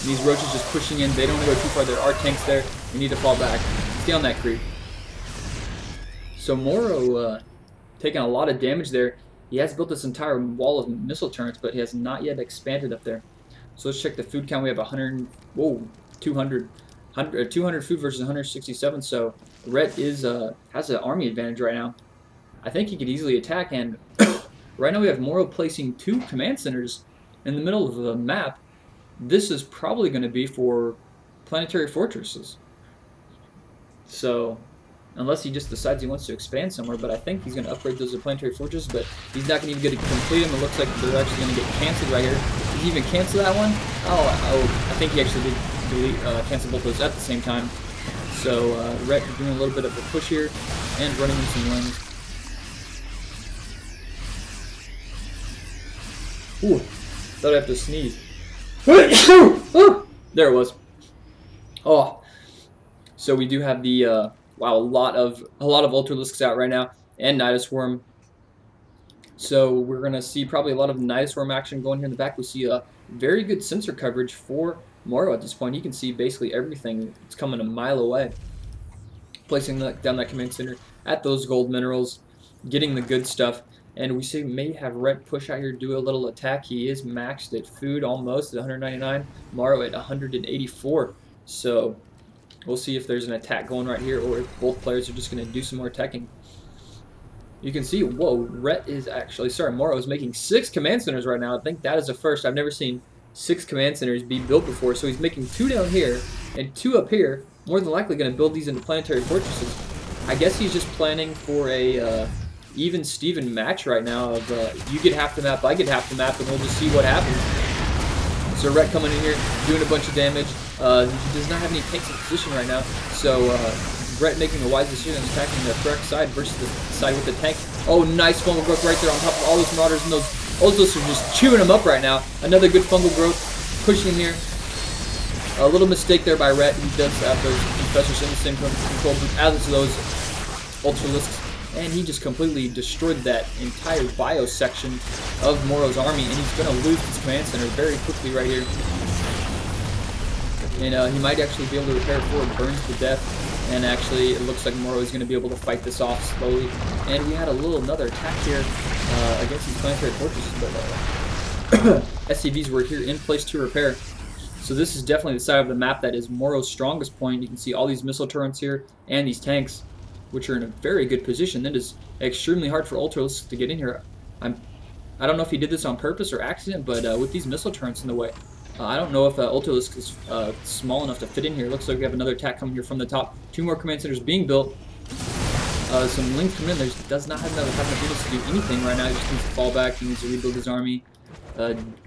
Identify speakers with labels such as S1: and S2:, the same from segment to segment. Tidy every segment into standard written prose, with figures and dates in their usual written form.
S1: And these roaches just pushing in. They don't want to go too far. There are tanks there. We need to fall back. Stay on that creep. So MorroW taking a lot of damage there. He has built this entire wall of missile turrets, but he has not yet expanded up there. So let's check the food count. We have 200 food versus 167. So Rhett is has an army advantage right now. I think he could easily attack, and right now we have MorroW placing 2 command centers in the middle of the map. This is probably going to be for planetary fortresses. So unless he just decides he wants to expand somewhere, but I think he's going to upgrade those to planetary fortresses, but he's not going to even get to complete them. It looks like they're actually going to get canceled right here. Did he even cancel that one? Oh, I think he actually did cancel both those at the same time. So Rhett is doing a little bit of a push here and running in some lanes. Ooh, thought I have to sneeze. There it was. Oh, so we do have the wow, a lot of Ultralisks out right now, and Nidus Swarm. So we're gonna see probably a lot of Nidus Swarm action going here in the back. We see a very good sensor coverage for MorroW at this point. You can see basically everything. It's coming a mile away. Placing down that command center at those gold minerals, getting the good stuff. And we see may have Rhett push out here, do a little attack. He is maxed at food almost at 199. MorroW at 184. So we'll see if there's an attack going right here, or if both players are just going to do some more attacking. You can see, whoa, Rhett is actually, sorry, MorroW is making 6 command centers right now. I think that is a first. I've never seen 6 command centers be built before. So he's making 2 down here and 2 up here. More than likely going to build these into planetary fortresses. I guess he's just planning for a even Steven match right now of you get half the map, I get half the map, and we'll just see what happens. So Rhett coming in here, doing a bunch of damage. He does not have any tanks in position right now, so Rhett making a wise decision, attacking the correct side versus the side with the tank. Oh, nice fungal growth right there on top of all those marauders, and those Ultras are just chewing them up right now. Another good fungal growth, pushing here. A little mistake there by Rhett. He does have those Confessors in the same control group as those Ultralisks. And he just completely destroyed that entire bio section of MorroW's army, and he's going to lose his command center very quickly right here. And he might actually be able to repair before it burns to death. And actually, it looks like MorroW is going to be able to fight this off slowly. And we had another attack here against these planetary fortresses, but SCVs were here in place to repair. So this is definitely the side of the map that is MorroW's strongest point. You can see all these missile turrets here and these tanks, which are in a very good position. It is extremely hard for Ultras to get in here. I don't know if he did this on purpose or accident, but with these missile turrets in the way, I don't know if Ultralisk is small enough to fit in here. Looks like we have another attack coming here from the top. 2 more command centers being built. Some links coming in. There does not have enough units to do anything right now. He just needs to fall back. He needs to rebuild his army.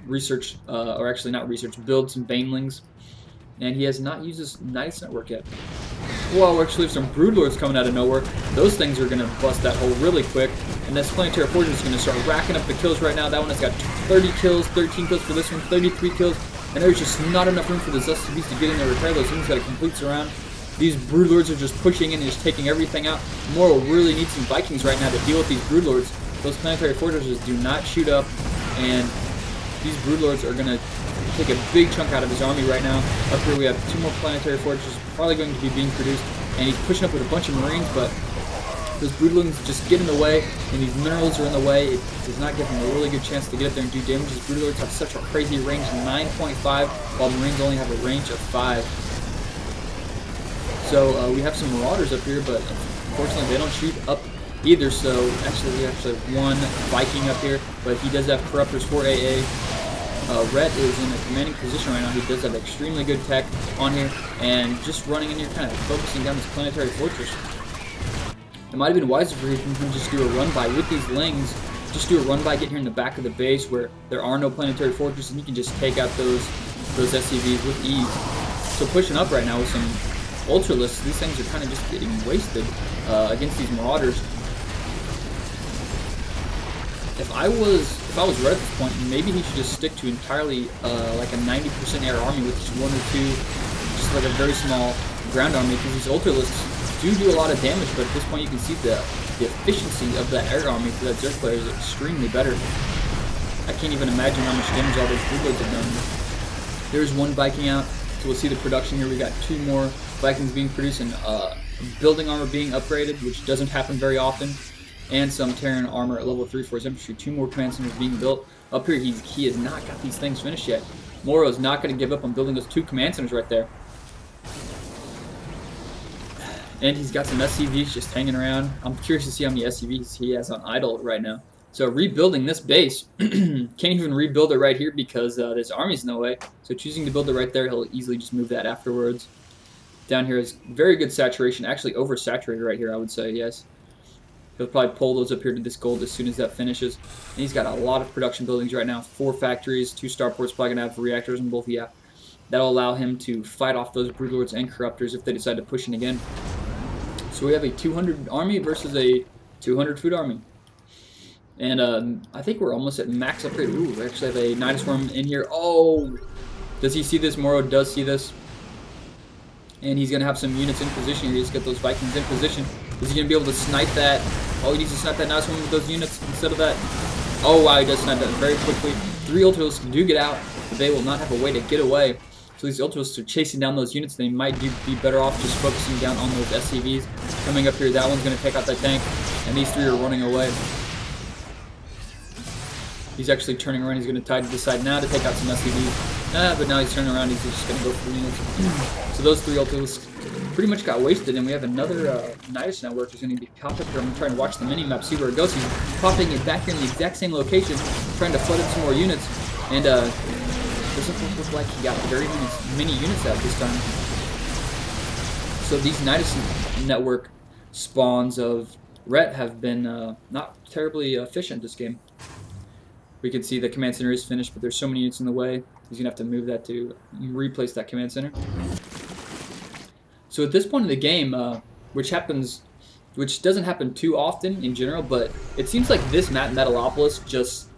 S1: Research, or actually not research, build some Banelings. And he has not used his Nidus network yet. Well, actually, some Broodlords coming out of nowhere. Those things are going to bust that hole really quick. And this Planetary Fortress is going to start racking up the kills right now. That one has got 30 kills, 13 kills for this one, 33 kills. And there's just not enough room for the SCVs to get in there and repair those things. Got a complete surround. These Broodlords are just pushing in and just taking everything out. MorroW really needs some Vikings right now to deal with these Broodlords. Those Planetary Fortresses do not shoot up. And these Broodlords are going to take a big chunk out of his army right now. Up here we have 2 more planetary fortresses probably going to be being produced, and he's pushing up with a bunch of Marines, but those Broodlings just get in the way, and these minerals are in the way. It does not give him a really good chance to get up there and do damage. His Broodlords have such a crazy range, 9.5, while the Marines only have a range of 5. So we have some Marauders up here, but unfortunately they don't shoot up either. So actually we actually have 1 Viking up here, but he does have Corruptors for AA. Rhett is in a commanding position right now. He does have extremely good tech on here, and just running in here, kind of focusing down this planetary fortress. It might have been wiser for him to just do a run-by with these Lings. Just do a run-by, get here in the back of the base where there are no planetary fortresses, and you can just take out those SCVs with ease. So pushing up right now with some Ultralisks, these things are kind of just getting wasted against these Marauders. If I was Rhett at this point, maybe he should just stick to entirely like a 90% air army with just 1 or 2, just like a very small ground army, because these Ultralisks do a lot of damage, but at this point you can see the efficiency of that air army for that Zerg player is extremely better. I can't even imagine how much damage all those Broodlords have done. There's one Viking out, so we'll see the production here. We got 2 more Vikings being produced and building armor being upgraded, which doesn't happen very often, and some Terran armor at level 3 for his infantry. 2 more command centers being built. Up here, he has not got these things finished yet. MorroW is not going to give up on building those 2 command centers right there. And he's got some SCVs just hanging around. I'm curious to see how many SCVs he has on idle right now. So rebuilding this base, can't even rebuild it right here because this army's in the way. So choosing to build it right there, he'll easily just move that afterwards. Down here is very good saturation, actually oversaturated right here, I would say, yes. He'll probably pull those up here to this gold as soon as that finishes. And he's got a lot of production buildings right now, 4 factories, 2 starports, probably going to have reactors in both, yeah. That'll allow him to fight off those broodlords and corruptors if they decide to push in again. So we have a 200 army versus a 200 food army. And I think we're almost at max upgrade. Ooh, we actually have a Nidus Worm in here. Oh! Does he see this? MorroW does see this. And he's going to have some units in position here. He's got those Vikings in position. Is he going to be able to snipe that? Oh, he needs to snipe that Nidus Worm with those units instead of that. Oh, wow, he does snipe that very quickly. 3 Ultimatalists do get out, but they will not have a way to get away. So these Ultimatalists are chasing down those units. They might be better off just focusing down on those SCVs. Coming up here, that one's going to take out that tank. And these 3 are running away. He's actually turning around. He's going to decide now to take out some SCVs. But now he's turning around. He's just going to go for the units. So those 3 Ultimatalists pretty much got wasted. And we have another Nidus network who's going to be popped up here. I'm trying to watch the mini-map, see where it goes. He's popping it back here in the exact same location, trying to flood in some more units. And doesn't look like he got very many units out this time. So these Nidus network spawns of Rhett have been not terribly efficient this game. We can see the command center is finished, but there's so many units in the way. He's going to have to move that to replace that command center. So at this point in the game, which doesn't happen too often in general, but it seems like this map, Metalopolis,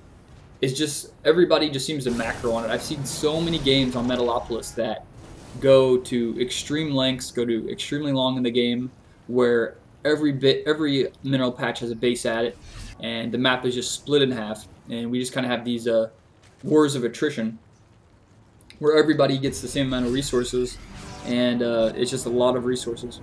S1: everybody just seems to macro on it. I've seen so many games on Metalopolis that go to extreme lengths, go to extremely long in the game, where every mineral patch has a base at it, and the map is just split in half. And we just kind of have these wars of attrition where everybody gets the same amount of resources, and it's just a lot of resources.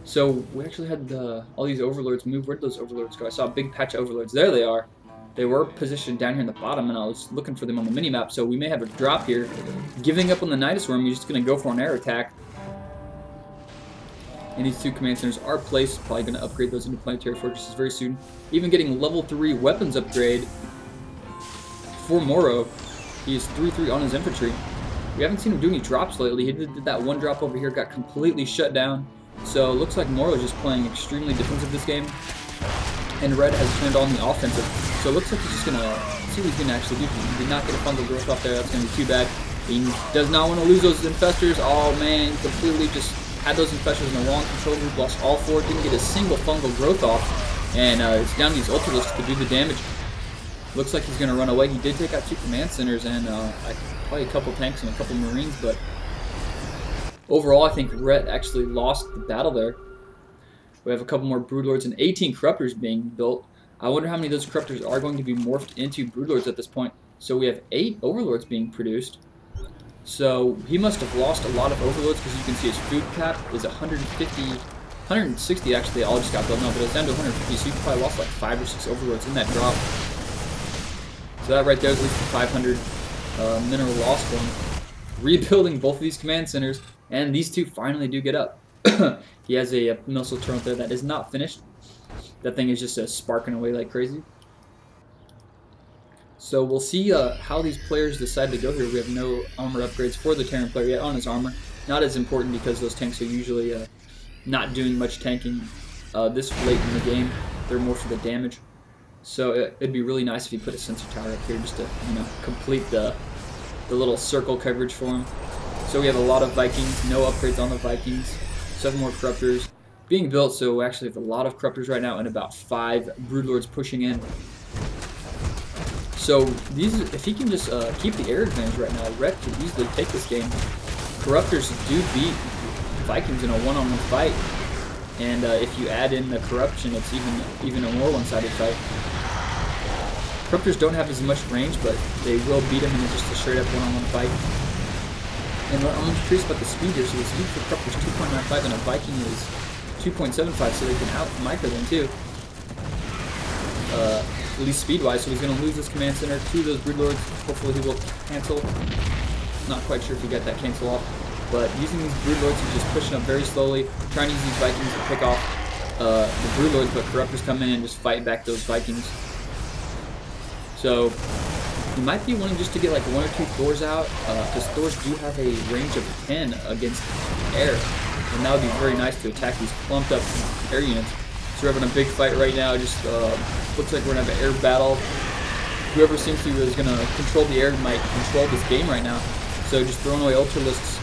S1: So we actually had all these overlords move. Where'd those overlords go? I saw a big patch of overlords. There they are. They were positioned down here in the bottom, and I was looking for them on the minimap. So we may have a drop here. Giving up on the Nidus Worm, he's just going to go for an air attack. And these 2 command centers are placed. Probably going to upgrade those into planetary fortresses very soon. Even getting level 3 weapons upgrade for MorroW. He is 3-3 on his infantry. We haven't seen him do any drops lately. He did that 1 drop over here, got completely shut down. So it looks like MorroW is just playing extremely defensive this game. And Red has turned on the offensive. So it looks like he's just going to see what he's going to actually do. He did not get a fungal growth off there. That's going to be too bad. He does not want to lose those infestors. Oh man, completely just had those infestors in the wrong control group. Lost all 4. Didn't get a single fungal growth off. And it's down these Ultimatalists to do the damage. Looks like he's going to run away. He did take out 2 command centers and probably a couple tanks and a couple marines, but overall I think Rhett actually lost the battle there. We have a couple more broodlords and 18 corruptors being built. I wonder how many of those corruptors are going to be morphed into broodlords at this point. So we have 8 overlords being produced. So he must have lost a lot of overlords because you can see his food cap is 160 actually all just got built now, but it's down to 150, so he probably lost like 5 or 6 overlords in that drop. So that right there is at least 500 mineral loss for him. Rebuilding both of these command centers, and these 2 finally do get up. He has a missile turret there that is not finished. That thing is just sparking away like crazy. So we'll see how these players decide to go here. We have no armor upgrades for the Terran player yet on his armor. Not as important because those tanks are usually not doing much tanking this late in the game. They're more for the damage. So it'd be really nice if you put a sensor tower up here just to complete the little circle coverage for him. So we have a lot of Vikings, no upgrades on the Vikings. 7 more corruptors being built, so we actually have a lot of corruptors right now and about 5 broodlords pushing in. So these, if he can just keep the air advantage right now, Rhett could easily take this game. Corruptors do beat Vikings in a one-on-one fight, and if you add in the corruption, it's even a more one-sided fight. Corruptors don't have as much range, but they will beat him in just a straight-up one-on-one fight. And I'm curious about the speed here. So the speed for Corruptor is 2.95 and a Viking is 2.75, so they can out-micro them too. At least speed-wise, so he's going to lose his command center to those Broodlords. Hopefully he will cancel. Not quite sure if he got that cancel off. But using these Broodlords, he's just pushing up very slowly, trying to use these Vikings to pick off the Broodlords, but Corruptors come in and just fight back those Vikings. So you might be wanting just to get like 1 or 2 Thors out, because Thors do have a range of 10 against air. And that would be very nice to attack these clumped up air units. So we're having a big fight right now. Just looks like we're going to have an air battle. Whoever seems to is going to control the air might control this game right now. So just throwing away Ultralisks.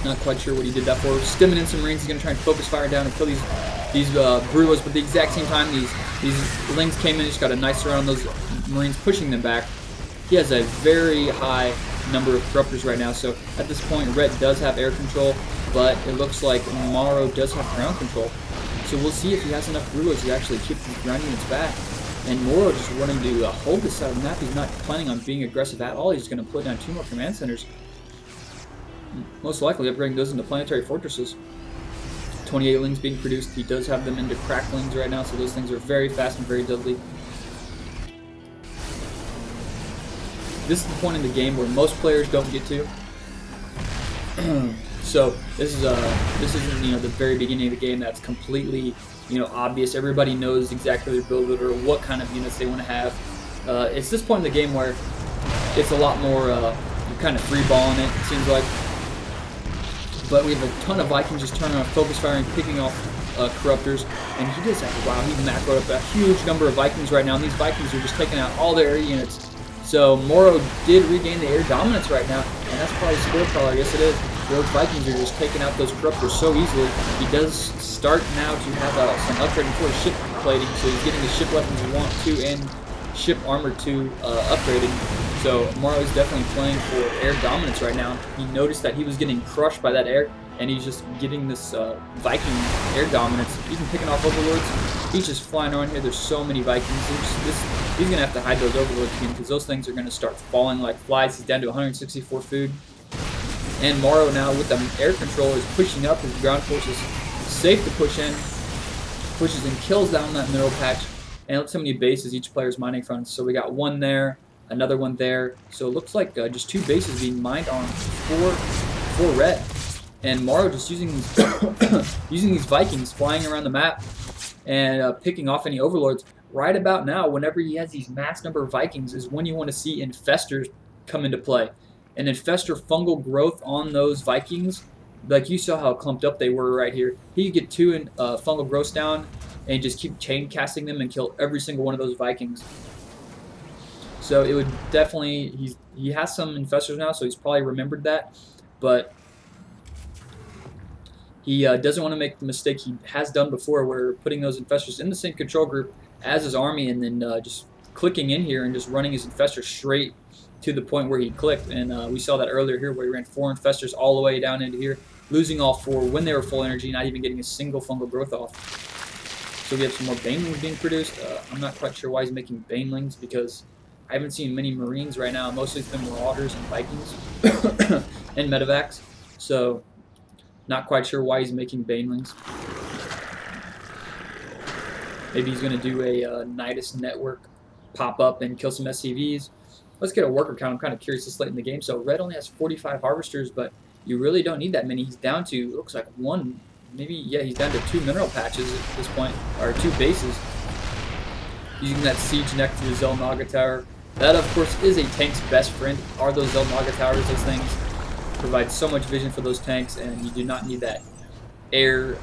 S1: Not quite sure what he did that for. Stimming in some Marines. He's going to try and focus fire down and kill these Brewers. But at the exact same time, these Lings came in, just got a nice round on those Marines, pushing them back. He has a very high number of Corruptors right now. So at this point, Red does have air control, but it looks like MorroW does have ground control. So we'll see if he has enough Brewers to actually keep these ground units back. And MorroW just wanting to hold this side of the map. He's not planning on being aggressive at all. He's just going to put down 2 more command centers. Most likely upgrading those into planetary fortresses. 28 Lings being produced. He does have them into cracklings right now, so those things are very fast and very deadly. This is the point in the game where most players don't get to. So this isn't the very beginning of the game that's completely obvious. Everybody knows exactly their build or what kind of units they want to have. It's this point in the game where it's a lot more you're kind of freeballing it seems like. But we have a ton of Vikings just turning on focus fire and picking off Corruptors, and he does have wow, he macroed up a huge number of Vikings right now, and these Vikings are just taking out all their air units. So MorroW did regain the air dominance right now, and that's probably score crawler. Yes, it is. Those Vikings are just taking out those Corruptors so easily. He does start now to have some upgrading for his ship plating, so he's getting the ship weapons 1, 2, and ship armor 2 upgraded. So MorroW is definitely playing for air dominance right now. He noticed that he was getting crushed by that air, and he's just getting this Viking air dominance. Even picking off Overlords. He's just flying around here. There's so many Vikings. He's going to have to hide those Overlords again, because those things are going to start falling like flies. He's down to 164 food. And MorroW now with the air control is pushing up his ground forces. Safe to push in. Pushes and kills down that middle patch. And look how many bases each player is mining from. So we got 1 there, another 1 there. So it looks like just 2 bases being mined on for red. And MorroW just using these using these Vikings flying around the map and picking off any Overlords. Right about now, whenever he has these mass number of Vikings, is when you want to see Infestors come into play. And Infestor fungal growth on those Vikings, like you saw how clumped up they were right here. He could get 2 fungal growths down and just keep chain casting them and kill every single one of those Vikings. So it would definitely, he has some Infestors now, so he's probably remembered that. But he doesn't want to make the mistake he has done before, where putting those Infestors in the same control group as his army and then just clicking in here and just running his Infestors straight to the point where he clicked. And we saw that earlier here where he ran 4 Infestors all the way down into here, losing all 4 when they were full energy, not even getting a single fungal growth off. So we have some more Banelings being produced. I'm not quite sure why he's making Banelings, because I haven't seen many Marines right now. Mostly it's been Marauders and Vikings and Medevacs. So not quite sure why he's making Banelings. Maybe he's going to do a Nidus network pop up and kill some SCVs. Let's get a worker count. I'm kind of curious this late in the game. So Red only has 45 Harvesters, but you really don't need that many. He's down to, it looks like 1, maybe, yeah, he's down to 2 mineral patches at this point, or 2 bases. Using that siege next to the Zelnaga Tower. That, of course, is a tank's best friend, are those Zelnaga Towers. Those things provide so much vision for those tanks, and you do not need that air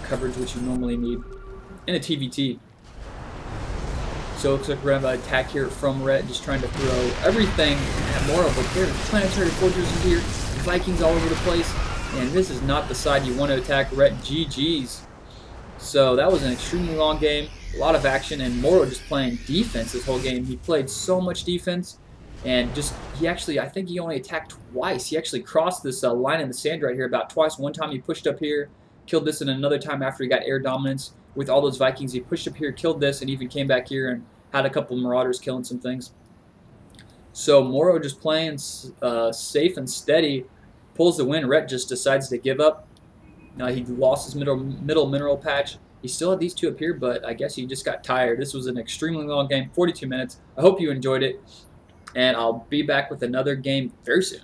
S1: coverage which you normally need in a TVT. So it looks like we're going to have an attack here from Red, just trying to throw everything at MorroW. But there's planetary fortresses here, Vikings all over the place, and this is not the side you want to attack. Red GG's. So that was an extremely long game, a lot of action, and MorroW just playing defense this whole game. He played so much defense, and just, he actually, I think he only attacked twice. He actually crossed this line in the sand right here about twice. One time he pushed up here, killed this, and another time after he got air dominance with all those Vikings, he pushed up here, killed this, and even came back here and had a couple Marauders killing some things. So MorroW just playing safe and steady, pulls the win. Rhett just decides to give up. He lost his middle mineral patch. He still had these two up here, but I guess he just got tired. This was an extremely long game, 42 minutes. I hope you enjoyed it, and I'll be back with another game very soon.